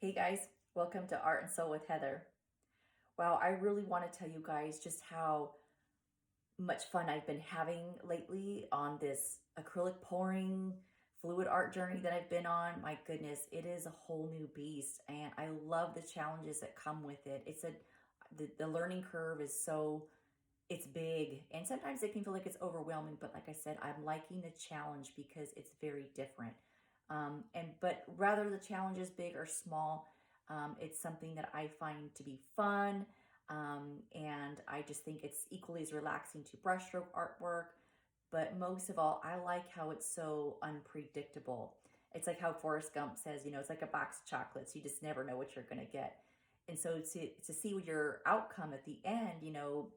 Hey guys, welcome to Art and Soul with Heather. Wow, I really want to tell you guys just how much fun I've been having lately on this acrylic pouring fluid art journey that I've been on. My goodness, it is a whole new beast and I love the challenges that come with it. The learning curve is it's big and sometimes it can feel like it's overwhelming, but like I said, I'm liking the challenge because it's very different. But rather the challenge is big or small, it's something that I find to be fun. And I just think it's equally as relaxing to brushstroke artwork. But most of all, I like how it's so unpredictable. It's like how Forrest Gump says, it's like a box of chocolates. You just never know what you're going to get. And so to see your outcome at the end,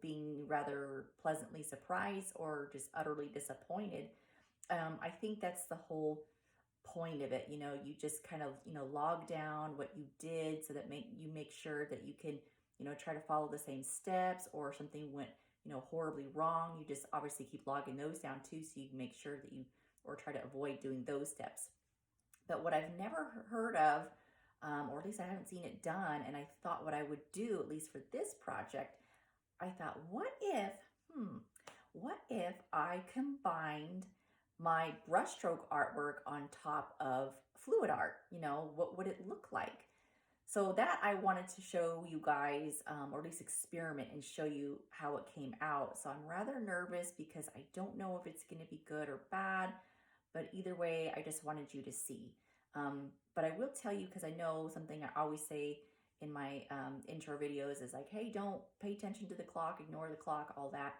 being rather pleasantly surprised or just utterly disappointed, I think that's the whole point of it. You just kind of log down what you did so that make sure that you can try to follow the same steps, or something went horribly wrong, you just obviously keep logging those down too, so you can make sure that you or try to avoid doing those steps. But what I've never heard of, or at least I haven't seen it done, and I thought what I would do, at least for this project, I thought, what if I combined my brushstroke artwork on top of fluid art? What would it look like? So that I wanted to show you guys, or at least experiment and show you how it came out. So I'm rather nervous because I don't know if it's going to be good or bad, but either way, I just wanted you to see. But I will tell you, because I know something I always say in my intro videos is like, hey, don't pay attention to the clock, ignore the clock, all that.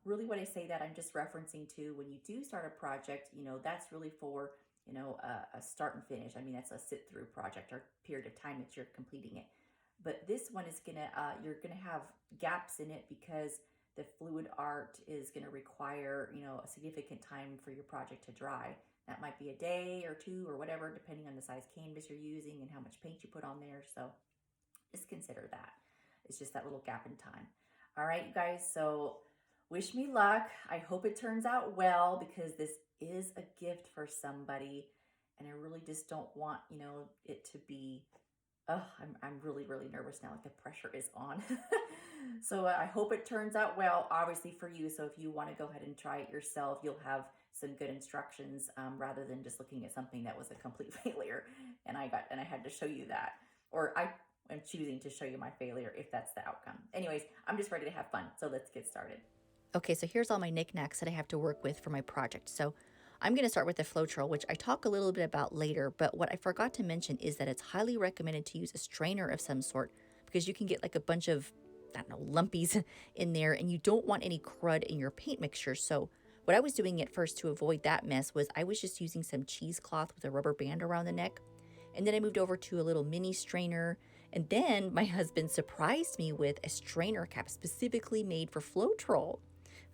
Really what I say that I'm just referencing to when you do start a project, that's really for, a start and finish. I mean, that's a sit through project or period of time that you're completing it. But this one is you're gonna have gaps in it because the fluid art is gonna require, a significant time for your project to dry. That might be a day or two or whatever, depending on the size canvas you're using and how much paint you put on there. So just consider that. It's just that little gap in time. All right, you guys. So wish me luck. I hope it turns out well because this is a gift for somebody. And I really just don't want, it to be, oh, I'm really, really nervous now. Like the pressure is on. So I hope it turns out well, obviously for you. So if you want to go ahead and try it yourself, you'll have some good instructions, rather than just looking at something that was a complete failure. And I had to show you that, or I am choosing to show you my failure if that's the outcome. Anyways, I'm just ready to have fun. So let's get started. Okay, so here's all my knickknacks that I have to work with for my project. So I'm going to start with the Floetrol, which I talk a little bit about later, but what I forgot to mention is that it's highly recommended to use a strainer of some sort because you can get like a bunch of, I don't know, lumpies in there, and you don't want any crud in your paint mixture. So what I was doing at first to avoid that mess was I was just using some cheesecloth with a rubber band around the neck. And then I moved over to a little mini strainer. And then my husband surprised me with a strainer cap specifically made for Floetrol.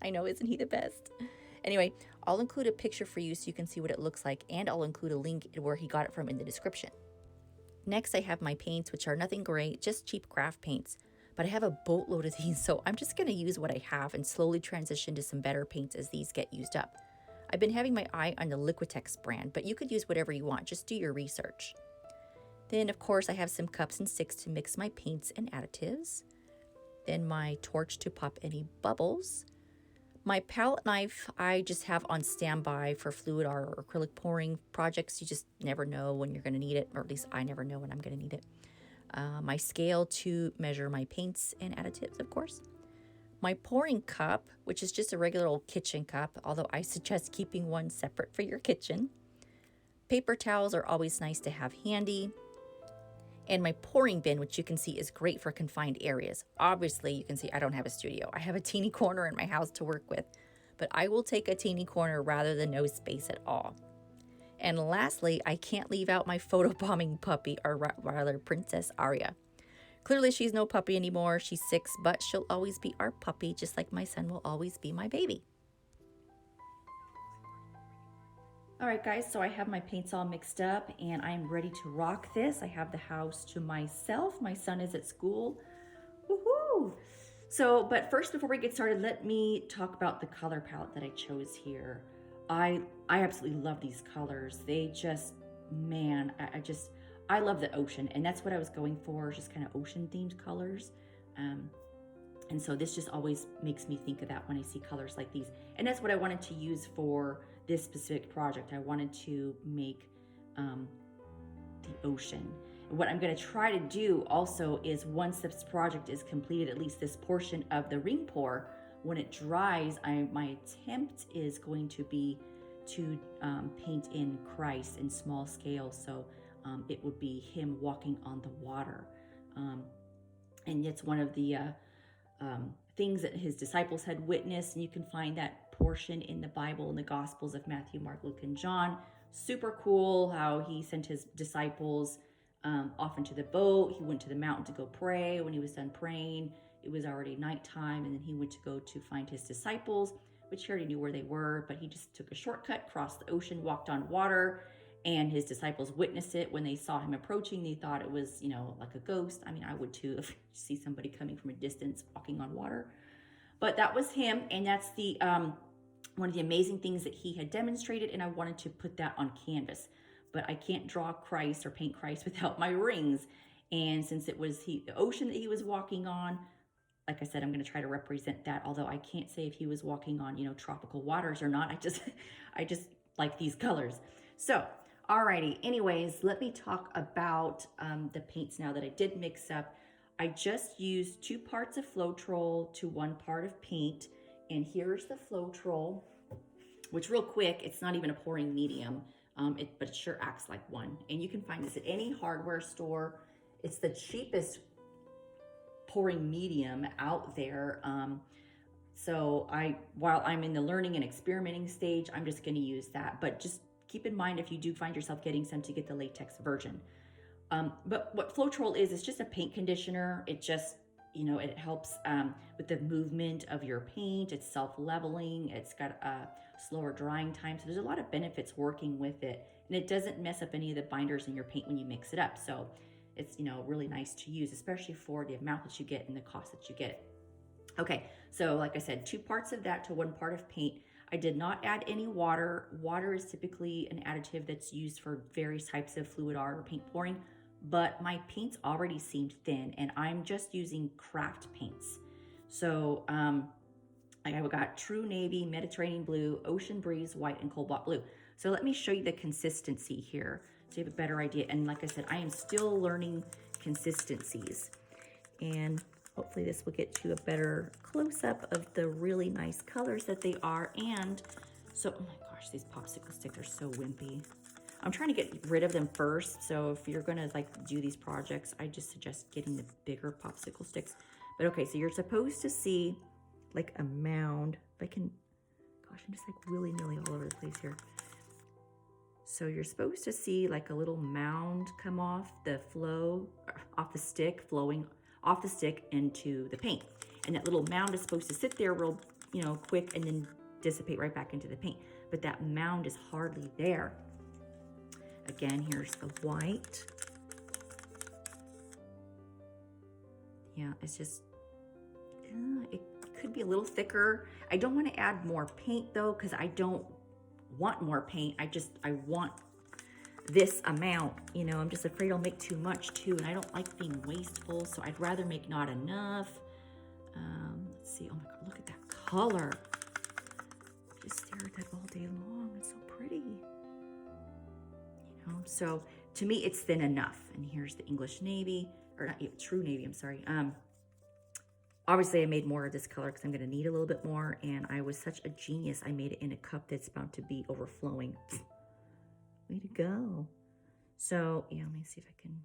I know, isn't he the best? Anyway, I'll include a picture for you so you can see what it looks like, and I'll include a link where he got it from in the description. Next, I have my paints, which are nothing great, just cheap craft paints. But I have a boatload of these, so I'm just going to use what I have and slowly transition to some better paints as these get used up. I've been having my eye on the Liquitex brand, but you could use whatever you want, just do your research. Then, of course, I have some cups and sticks to mix my paints and additives. Then my torch to pop any bubbles. My palette knife I just have on standby for fluid art or acrylic pouring projects. You just never know when you're going to need it, or at least I never know when I'm going to need it. My scale to measure my paints and additives, of course. My pouring cup, which is just a regular old kitchen cup, although I suggest keeping one separate for your kitchen. Paper towels are always nice to have handy. And my pouring bin, which you can see is great for confined areas. Obviously, you can see I don't have a studio. I have a teeny corner in my house to work with, but I will take a teeny corner rather than no space at all. And lastly, I can't leave out my photobombing puppy, or rather Princess Aria. Clearly, she's no puppy anymore. She's 6, but she'll always be our puppy, just like my son will always be my baby. All right, guys, so I have my paints all mixed up and I'm ready to rock this. I have the house to myself. My son is at school. Woohoo! So, but first, before we get started, let me talk about the color palette that I chose here. I absolutely love these colors. They just, man, I love the ocean, and that's what I was going for, just kind of ocean themed colors. Um, and so this just always makes me think of that when I see colors like these. And that's what I wanted to use for this specific project. I wanted to make the ocean. And what I'm going to try to do also is, once this project is completed, at least this portion of the ring pour, when it dries, my attempt is going to be to paint in Christ in small scale. So it would be him walking on the water. And it's one of the things that his disciples had witnessed. And you can find that portion in the Bible, in the Gospels of Matthew, Mark, Luke, and John. Super cool how he sent his disciples off into the boat. He went to the mountain to go pray. When he was done praying, it was already nighttime, and then he went to go to find his disciples, which he already knew where they were, but he just took a shortcut, crossed the ocean, walked on water, and his disciples witnessed it. When they saw him approaching, they thought it was, like a ghost. I mean, I would too, if you see somebody coming from a distance walking on water. But that was him, and that's the one of the amazing things that he had demonstrated, and I wanted to put that on canvas. But I can't draw Christ or paint Christ without my rings. And since it was the ocean that he was walking on, like I said, I'm going to try to represent that, although I can't say if he was walking on, tropical waters or not. I just like these colors. So, alrighty. Anyways, let me talk about the paints now that I did mix up. I just used 2 parts of Floetrol to 1 part of paint. And here's the Floetrol, which real quick, it's not even a pouring medium, but it sure acts like one. And you can find this at any hardware store. It's the cheapest pouring medium out there. So while I'm in the learning and experimenting stage, I'm just going to use that. But just keep in mind, if you do find yourself getting some, to get the latex version. But what Floetrol is just a paint conditioner. It just, it helps with the movement of your paint. It's self-leveling. It's got a slower drying time. So there's a lot of benefits working with it. And it doesn't mess up any of the binders in your paint when you mix it up. So it's, really nice to use, especially for the amount that you get and the cost that you get it. Okay, so like I said, 2 parts of that to 1 part of paint. I did not add any water. Water is typically an additive that's used for various types of fluid art or paint pouring, but my paints already seemed thin, and I'm just using craft paints. So I've got True Navy, Mediterranean Blue, Ocean Breeze, White, and Cobalt Blue. So let me show you the consistency here so you have a better idea. And like I said, I am still learning consistencies. And hopefully this will get you a better close-up of the really nice colors that they are. And so, oh my gosh, these popsicle sticks are so wimpy. I'm trying to get rid of them first. So if you're gonna do these projects, I just suggest getting the bigger popsicle sticks. But okay, so you're supposed to see like a mound. If I can, gosh, I'm just willy-nilly all over the place here. So you're supposed to see like a little mound come off the stick, flowing off the stick into the paint. And that little mound is supposed to sit there real, quick, and then dissipate right back into the paint. But that mound is hardly there. Again, here's the white. Yeah, it's just, it could be a little thicker. I don't want to add more paint though, because I don't want more paint. I want this amount, I'm just afraid I'll make too much too, and I don't like being wasteful, so I'd rather make not enough. Let's see, oh my God, look at that color. Just stare at that all day long. It's so pretty. So to me, it's thin enough. And here's the English Navy, or not, True Navy, I'm sorry. Obviously I made more of this color because I'm gonna need a little bit more, and I was such a genius. I made it in a cup that's about to be overflowing. Way to go. So yeah, let me see if I can,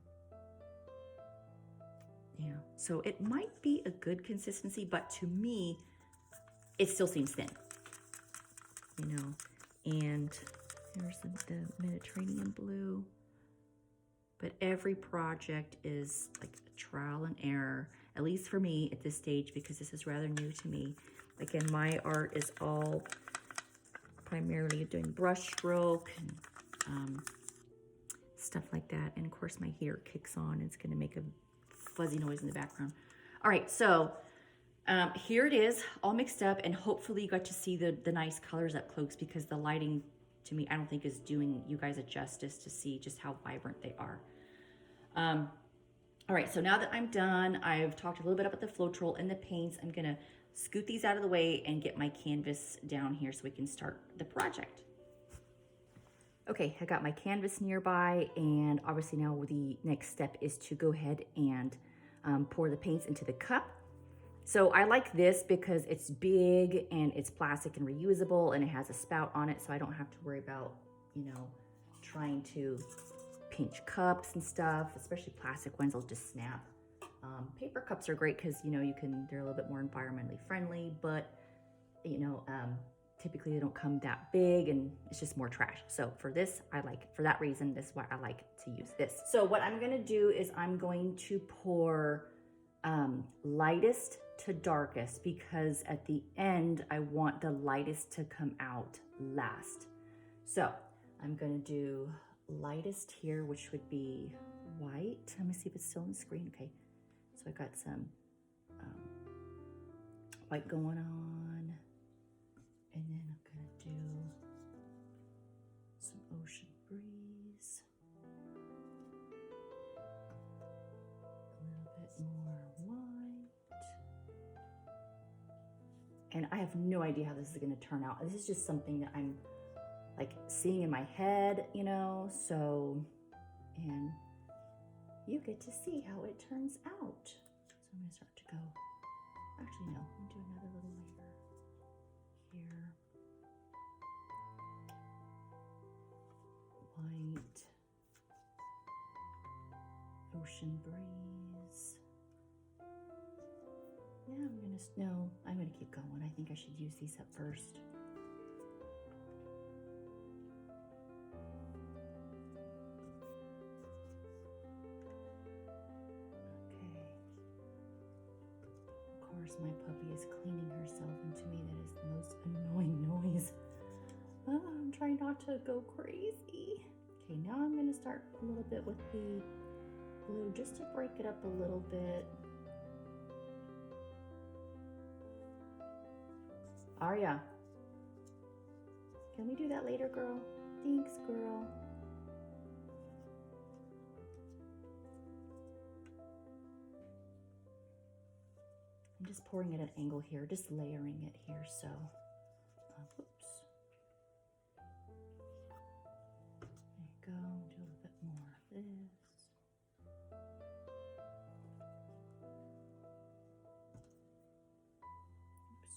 yeah. So it might be a good consistency, but to me, it still seems thin, and there's the Mediterranean blue. But every project is like a trial and error, at least for me at this stage, because this is rather new to me. Again, my art is all primarily doing brushstroke and stuff like that. And of course my hair kicks on. It's gonna make a fuzzy noise in the background. All right, so here it is, all mixed up, and hopefully you got to see the nice colors up close, because the lighting, to me, I don't think is doing you guys a justice to see just how vibrant they are. All right, so now that I'm done, I've talked a little bit about the Floetrol and the paints. I'm gonna scoot these out of the way and get my canvas down here so we can start the project. Okay, I got my canvas nearby, and obviously now the next step is to go ahead and pour the paints into the cup. So I like this because it's big and it's plastic and reusable, and it has a spout on it, so I don't have to worry about, you know, trying to pinch cups and stuff, especially plastic ones will just snap. Paper cups are great because, you know, they're a little bit more environmentally friendly, but, you know, typically they don't come that big and it's just more trash. So for that reason, this is why I like to use this. So what I'm gonna do is I'm going to pour lightest to darkest, because at the end, I want the lightest to come out last. So I'm gonna do lightest here, which would be white. Let me see if it's still on the screen. Okay, so I got some white going on, and then I'm gonna do some ocean breeze, a little bit more white, and I have no idea how this is going to turn out. This is just something that I'm like seeing in my head, you know, so, and you get to see how it turns out. So I'm gonna start to go, actually no, I'm gonna do another little layer here. White, ocean breeze. Yeah, I'm gonna keep going. I think I should use these up first. My puppy is cleaning herself, and to me that is the most annoying noise. Oh, I'm trying not to go crazy. Okay, now I'm going to start a little bit with the blue just to break it up a little bit. Arya, can we do that later, girl? Thanks, girl. I'm just pouring it at an angle here, just layering it here, so, whoops. There you go, do a little bit more of this. Oops.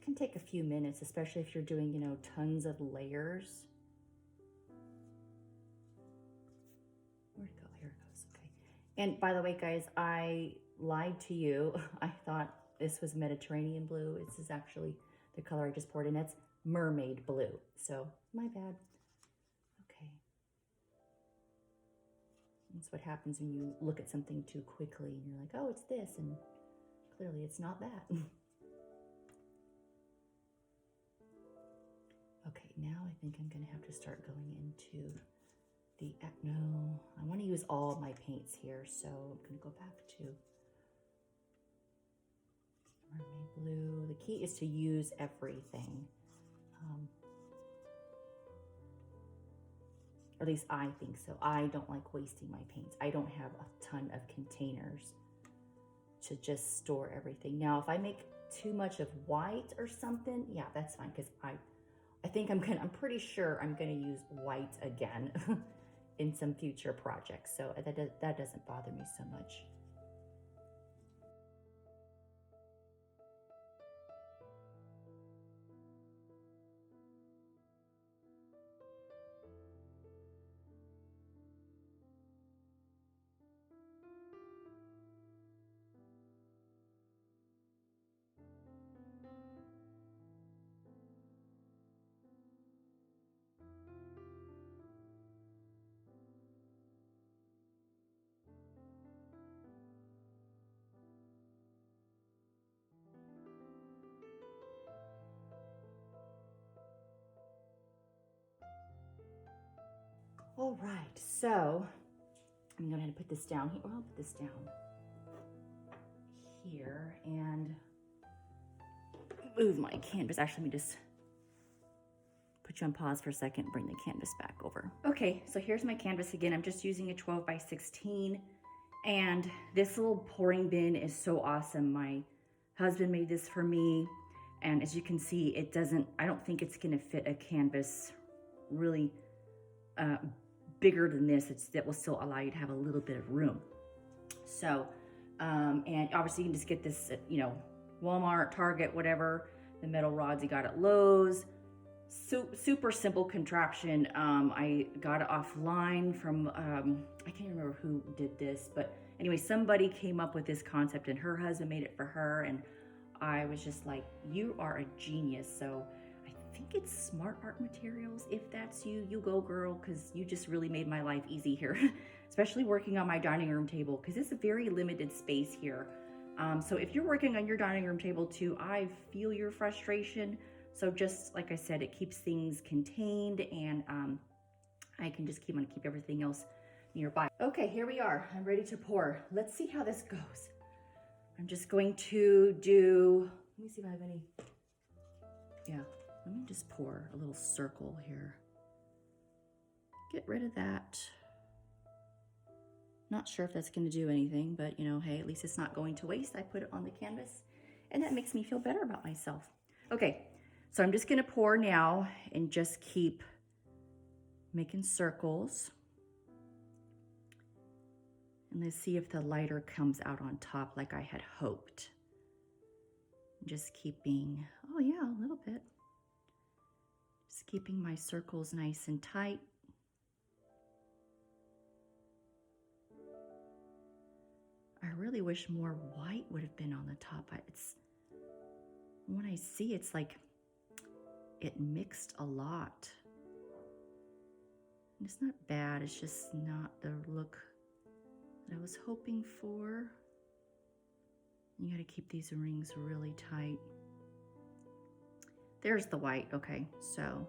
Can take a few minutes, especially if you're doing, you know, tons of layers. Where'd it go? Here it goes. Okay. And by the way, guys, I lied to you. I thought this was Mediterranean blue. This is actually the color I just poured in. It's mermaid blue. So my bad. Okay. That's what happens when you look at something too quickly and you're like, oh, it's this. And clearly it's not that. Okay, now I think I'm going to have to start going into the, no, I want to use all of my paints here, so I'm going to go back to mermaid blue. The key is to use everything. Or at least I think so. I don't like wasting my paints. I don't have a ton of containers to just store everything. Now, if I make too much of white or something, yeah, that's fine, because I think I'm pretty sure I'm gonna use white again in some future projects. So that doesn't bother me so much. All right, so I'm going to put this down here. Well, I'll put this down here, and move my canvas. Actually, let me just put you on pause for a second, bring the canvas back over. Okay, so here's my canvas again. I'm just using a 12 by 16. And this little pouring bin is so awesome. My husband made this for me. And as you can see, it doesn't, I don't think it's gonna fit a canvas really bigger than this. That will still allow you to have a little bit of room. So, and obviously you can just get this at, you know, Walmart, Target, whatever. The metal rods you got at Lowe's. Super simple contraption. I got it offline from, I can't remember who did this, but anyway, somebody came up with this concept and her husband made it for her. And I was just like, you are a genius. So I think it's Smart Art Materials. If that's you, you go girl, because you just really made my life easy here, especially working on my dining room table, because it's a very limited space here. So if you're working on your dining room table too, I feel your frustration. So just like I said, it keeps things contained, and I can just keep everything else nearby. Okay, here we are. I'm ready to pour. Let's see how this goes. I'm just going to do, let me see if I have any, yeah, let me just pour a little circle here. Get rid of that. Not sure if that's going to do anything, but you know, hey, at least it's not going to waste. I put it on the canvas, and that makes me feel better about myself. Okay. So I'm just gonna pour now and just keep making circles. And let's see if the lighter comes out on top like I had hoped. Just keeping, oh yeah, a little bit. Just keeping my circles nice and tight. I really wish more white would have been on the top. When I see it's like, it mixed a lot. And it's not bad, it's just not the look that I was hoping for. You gotta keep these rings really tight. There's the white, okay, so.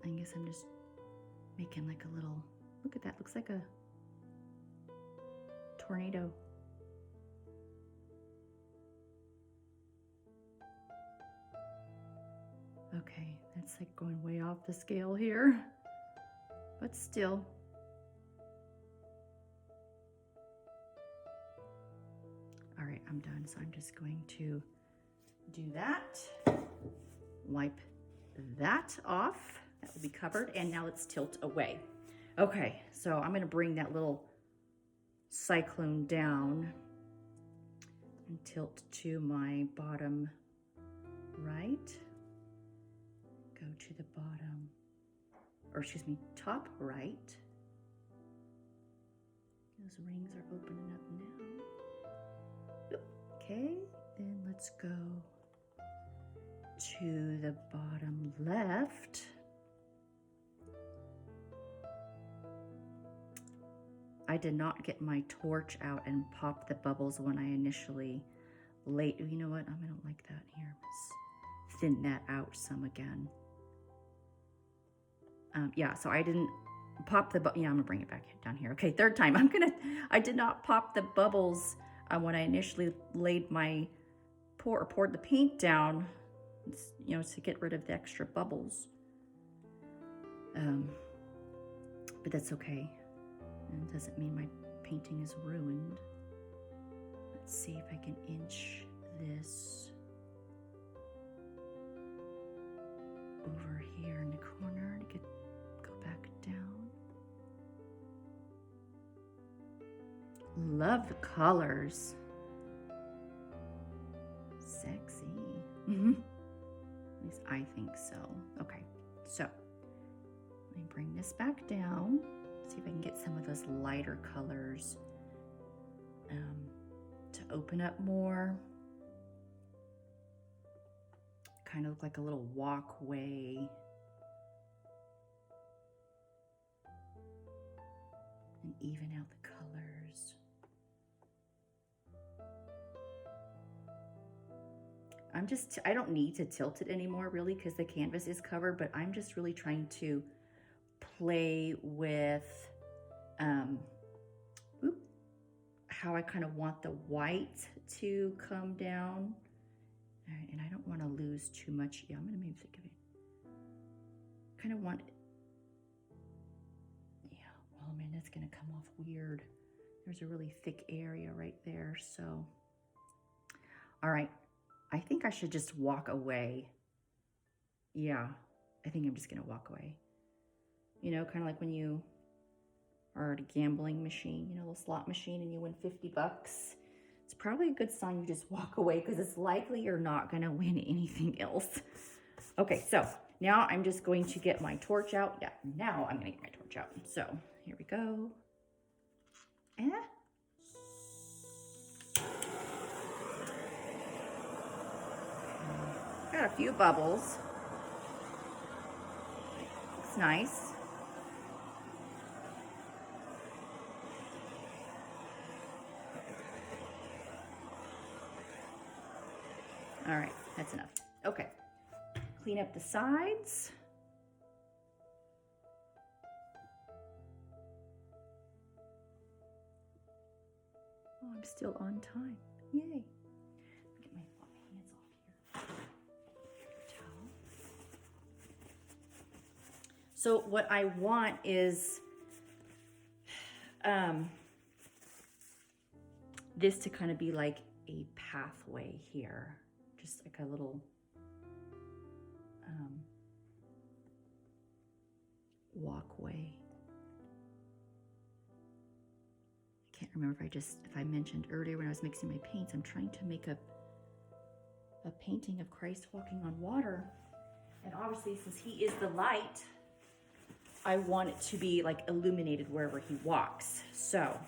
I guess I'm just making like a little, look at that, looks like a tornado. Okay, that's like going way off the scale here, but still. All right, I'm done. So I'm just going to do that, wipe that off. That will be covered, and now let's tilt away. Okay, so I'm gonna bring that little cyclone down and tilt to my bottom right. Go to the bottom, or excuse me, top right. Those rings are opening up now. Okay, then let's go to the bottom left. I did not get my torch out and pop the bubbles when I initially laid. You know what? I don't like that here. Let's thin that out some again. Yeah, so I didn't pop the, yeah, I'm gonna bring it back down here. Okay, third time. I did not pop the bubbles when I initially laid my poured the paint down, you know, to get rid of the extra bubbles. But that's okay. It doesn't mean my painting is ruined. Let's see if I can inch this over here in the corner to go back down. Love the colors. Sexy. At least I think so. Okay, so let me bring this back down. See if I can get some of those lighter colors to open up more. Kind of look like a little walkway. And even out the colors. I don't need to tilt it anymore really because the canvas is covered, but I'm just really trying to play with how I kind of want the white to come down. All right, and I don't want to lose too much. Yeah, I'm gonna maybe think of it. Kind of want, yeah, well, man, that's gonna come off weird. There's a really thick area right there, so. All right, I think I should just walk away. Yeah, I think I'm just gonna walk away. You know, kind of like when you are at a gambling machine, you know, a little slot machine, and you win 50 bucks. It's probably a good sign you just walk away, because it's likely you're not gonna win anything else. Okay, so now I'm just going to get my torch out. Yeah, now I'm gonna get my torch out. So here we go. Got a few bubbles. Looks nice. All right, that's enough. Okay, clean up the sides. Oh, I'm still on time. Yay. Get my hands off here. Towel. So what I want is this to kind of be like a pathway here. Just like a little walkway. I can't remember if I mentioned earlier when I was mixing my paints, I'm trying to make a painting of Christ walking on water. And obviously, since he is the light, I want it to be like illuminated wherever he walks. So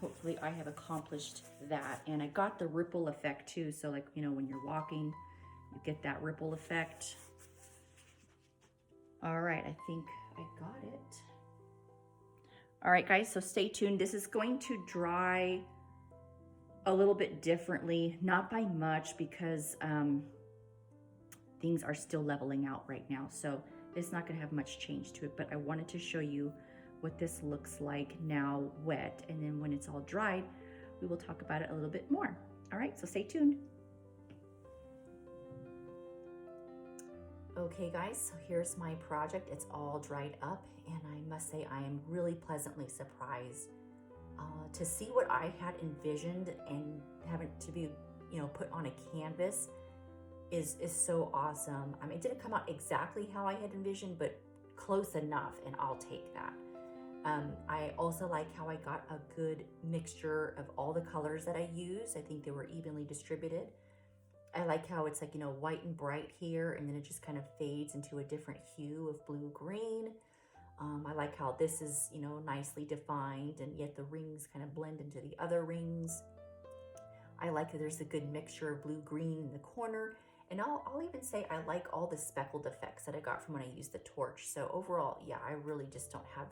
hopefully I have accomplished that. And I got the ripple effect too. So like, you know, when you're walking, you get that ripple effect. All right, I think I got it. All right, guys, so stay tuned. This is going to dry a little bit differently, not by much, because things are still leveling out right now. So it's not gonna have much change to it, but I wanted to show you what this looks like now wet. And then when it's all dried, we will talk about it a little bit more. All right, so stay tuned. Okay guys, so here's my project. It's all dried up, and I must say I am really pleasantly surprised to see what I had envisioned, and having to be, you know, put on a canvas is so awesome. I mean, it didn't come out exactly how I had envisioned, but close enough, and I'll take that. I also like how I got a good mixture of all the colors that I used. I think they were evenly distributed. I like how it's like, you know, white and bright here, and then it just kind of fades into a different hue of blue-green. I like how this is, you know, nicely defined, and yet the rings kind of blend into the other rings. I like that there's a good mixture of blue-green in the corner. And I'll even say I like all the speckled effects that I got from when I used the torch. So overall, yeah, I really just don't have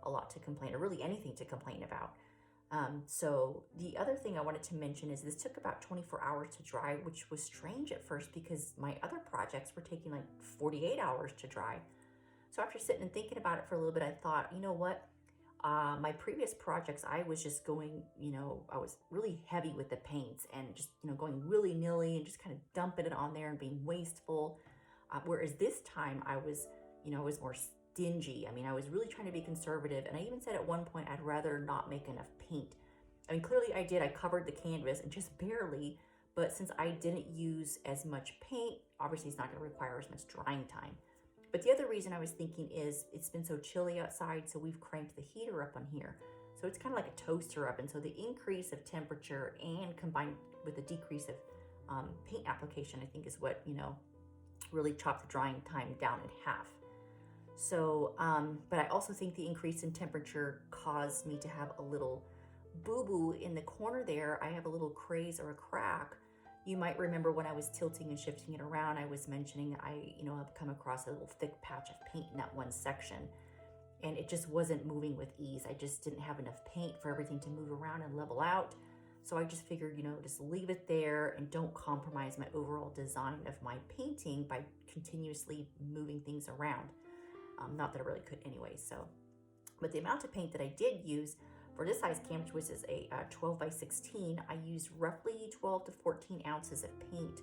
a lot to complain, or really anything to complain about. So the other thing I wanted to mention is this took about 24 hours to dry, which was strange at first because my other projects were taking like 48 hours to dry. So after sitting and thinking about it for a little bit, I thought, you know what? My previous projects, I was just going, you know, I was really heavy with the paints and just, you know, going willy-nilly and just kind of dumping it on there and being wasteful. Whereas this time I was, you know, I was more stingy. I mean, I was really trying to be conservative. And I even said at one point, I'd rather not make enough paint. I mean, clearly I did. I covered the canvas and just barely, but since I didn't use as much paint, obviously it's not going to require as much drying time. But the other reason I was thinking is it's been so chilly outside, so we've cranked the heater up on here. So it's kind of like a toaster oven. So the increase of temperature and combined with the decrease of paint application, I think is what, you know, really chopped the drying time down in half. So, but I also think the increase in temperature caused me to have a little boo-boo in the corner there. I have a little craze or a crack. You might remember when I was tilting and shifting it around, I was mentioning I've come across a little thick patch of paint in that one section, and it just wasn't moving with ease. I just didn't have enough paint for everything to move around and level out. So I just figured, you know, just leave it there and don't compromise my overall design of my painting by continuously moving things around. Not that I really could anyway, so. But the amount of paint that I did use For this size canvas, which is a 12 by 16, I used roughly 12 to 14 ounces of paint,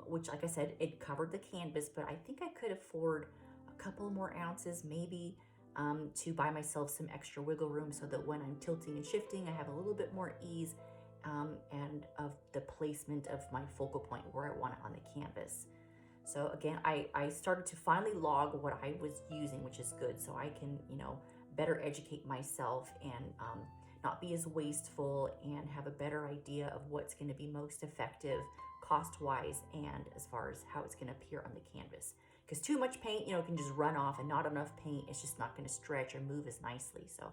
which, like I said, it covered the canvas, but I think I could afford a couple more ounces, maybe, to buy myself some extra wiggle room so that when I'm tilting and shifting, I have a little bit more ease and of the placement of my focal point where I want it on the canvas. So again, I started to finally log what I was using, which is good. So I can, better educate myself and not be as wasteful and have a better idea of what's going to be most effective cost-wise and as far as how it's going to appear on the canvas. Because too much paint, can just run off, and not enough paint, it's just not going to stretch or move as nicely. So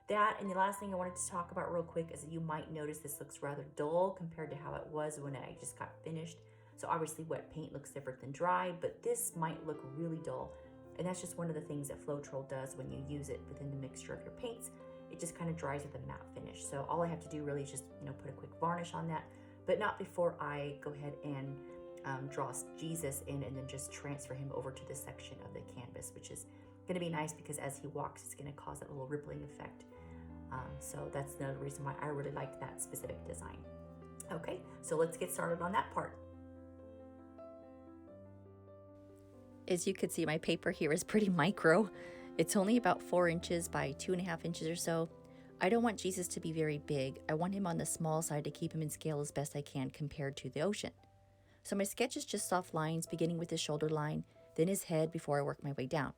that, and the last thing I wanted to talk about real quick is that you might notice this looks rather dull compared to how it was when I just got finished. So obviously wet paint looks different than dry, but this might look really dull. And that's just one of the things that Floetrol does when you use it within the mixture of your paints. It just kind of dries with a matte finish. So all I have to do really is just, put a quick varnish on that, but not before I go ahead and draw Jesus in and then just transfer him over to this section of the canvas, which is going to be nice because as he walks, it's going to cause that little rippling effect. So that's another reason why I really liked that specific design. Okay, so let's get started on that part. As you can see, my paper here is pretty micro. It's only about 4 inches by 2.5 inches or so. I don't want Jesus to be very big. I want him on the small side to keep him in scale as best I can compared to the ocean. So my sketch is just soft lines, beginning with his shoulder line, then his head before I work my way down.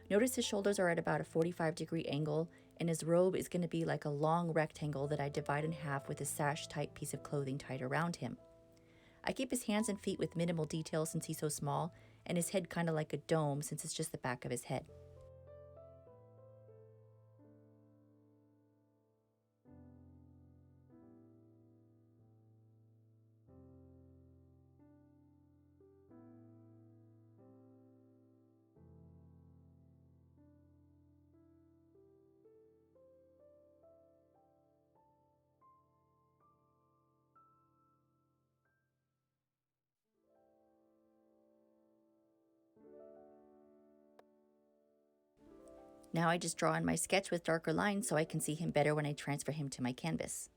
Notice his shoulders are at about a 45-degree angle, and his robe is going to be like a long rectangle that I divide in half with a sash-type piece of clothing tied around him. I keep his hands and feet with minimal detail since he's so small, and his head kind of like a dome since it's just the back of his head. Now I just draw in my sketch with darker lines so I can see him better when I transfer him to my canvas.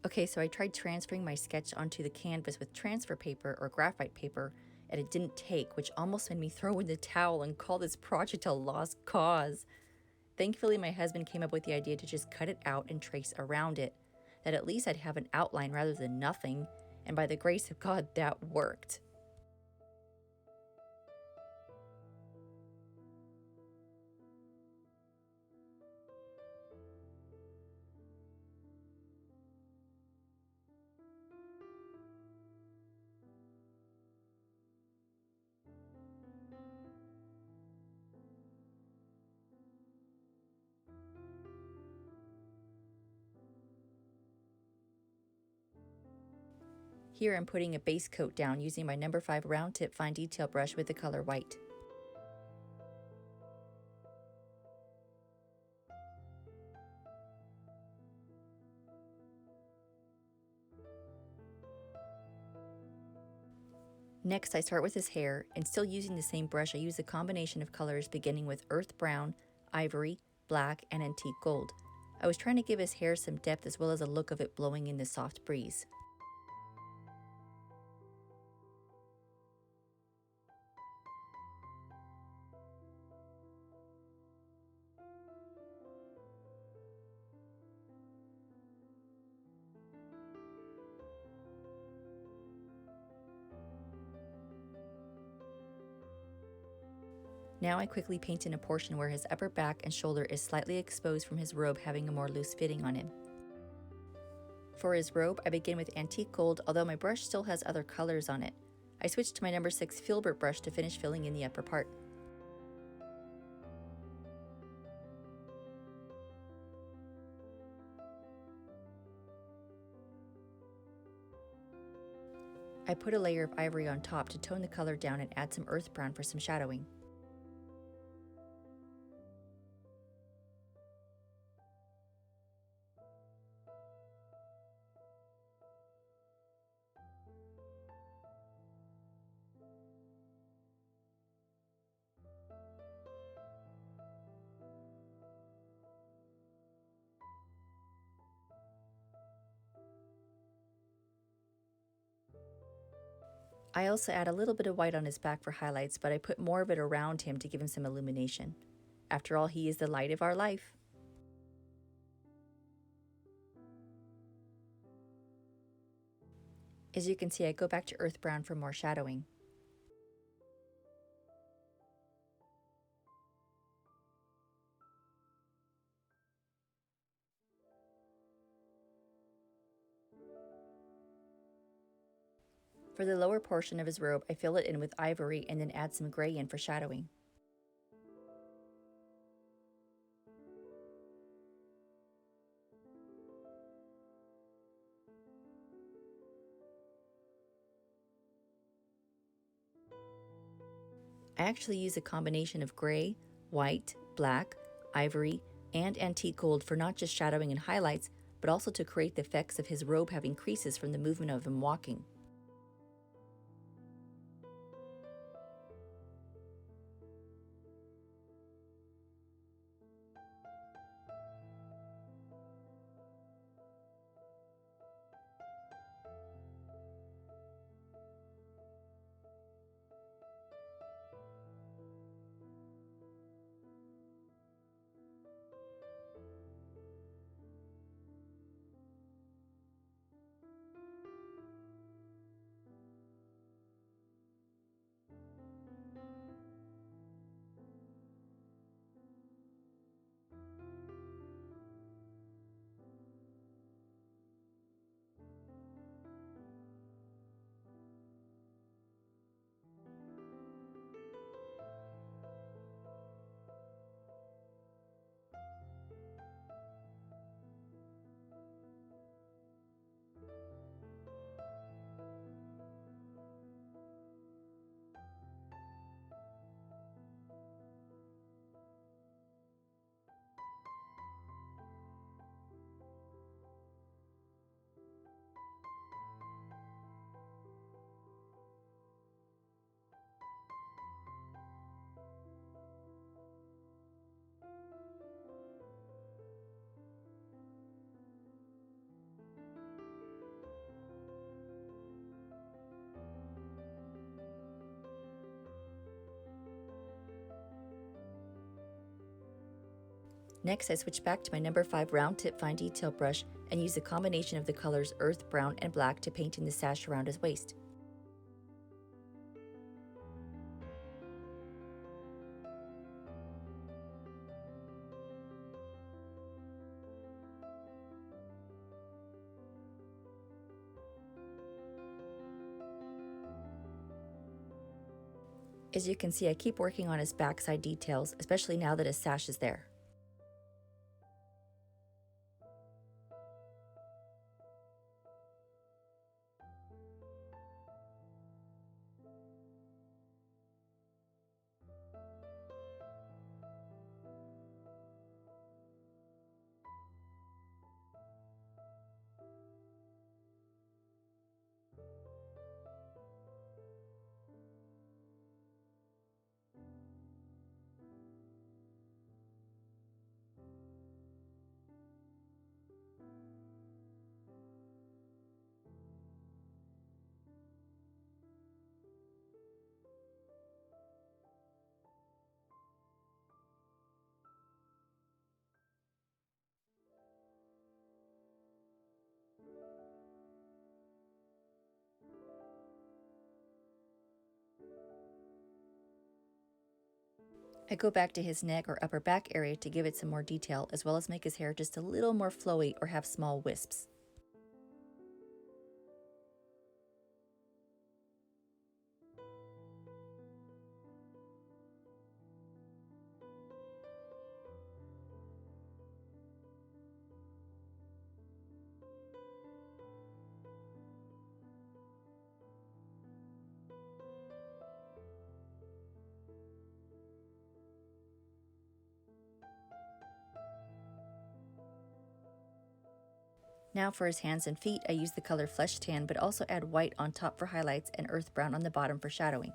Okay, so I tried transferring my sketch onto the canvas with transfer paper or graphite paper, and it didn't take, which almost made me throw in the towel and call this project a lost cause. Thankfully, my husband came up with the idea to just cut it out and trace around it, that at least I'd have an outline rather than nothing, and by the grace of God, that worked. Here I'm putting a base coat down using my number 5 round tip fine detail brush with the color white. Next, I start with his hair, and still using the same brush, I use a combination of colors beginning with earth brown, ivory, black, and antique gold. I was trying to give his hair some depth as well as a look of it blowing in the soft breeze. Now I quickly paint in a portion where his upper back and shoulder is slightly exposed from his robe having a more loose fitting on him. For his robe, I begin with antique gold, although my brush still has other colors on it. I switched to my number 6 filbert brush to finish filling in the upper part. I put a layer of ivory on top to tone the color down and add some earth brown for some shadowing. I also add a little bit of white on his back for highlights, but I put more of it around him to give him some illumination. After all, he is the light of our life. As you can see, I go back to earth brown for more shadowing. For the lower portion of his robe, I fill it in with ivory and then add some gray in for shadowing. I actually use a combination of gray, white, black, ivory, and antique gold for not just shadowing and highlights, but also to create the effects of his robe having creases from the movement of him walking. Next, I switch back to my number 5 round tip fine detail brush and use a combination of the colors earth, brown, and black to paint in the sash around his waist. As you can see, I keep working on his backside details, especially now that his sash is there. I go back to his neck or upper back area to give it some more detail, as well as make his hair just a little more flowy or have small wisps. Now for his hands and feet, I use the color Flesh Tan, but also add white on top for highlights and earth brown on the bottom for shadowing.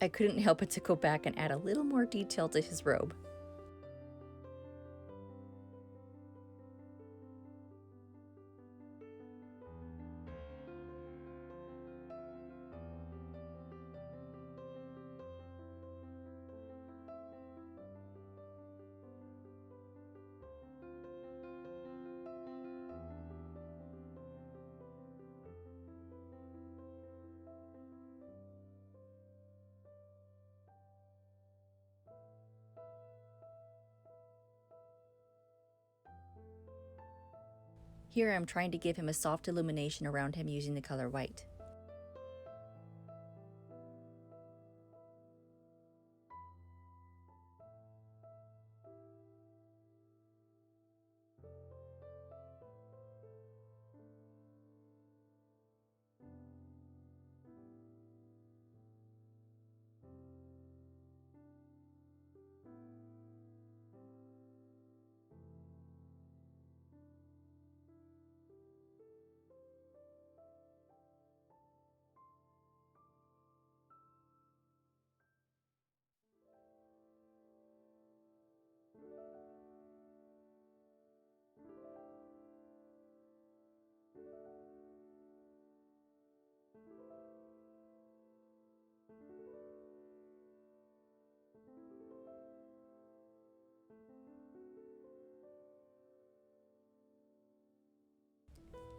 I couldn't help but to go back and add a little more detail to his robe. Here I'm trying to give him a soft illumination around him using the color white.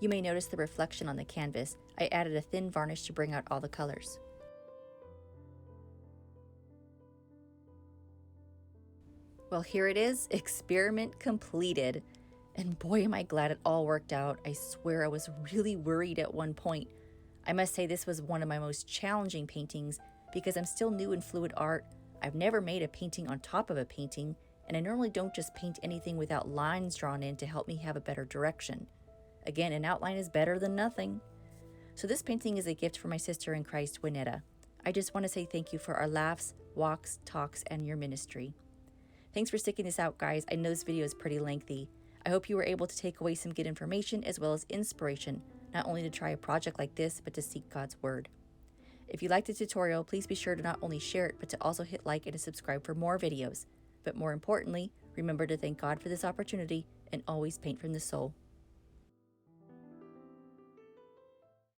You may notice the reflection on the canvas. I added a thin varnish to bring out all the colors. Well, here it is, experiment completed. And boy, am I glad it all worked out. I swear I was really worried at one point. I must say this was one of my most challenging paintings because I'm still new in fluid art. I've never made a painting on top of a painting, and I normally don't just paint anything without lines drawn in to help me have a better direction. Again, an outline is better than nothing. So this painting is a gift for my sister in Christ, Winetta. I just want to say thank you for our laughs, walks, talks, and your ministry. Thanks for sticking this out, guys. I know this video is pretty lengthy. I hope you were able to take away some good information as well as inspiration, not only to try a project like this, but to seek God's word. If you liked the tutorial, please be sure to not only share it, but to also hit like and to subscribe for more videos. But more importantly, remember to thank God for this opportunity and always paint from the soul.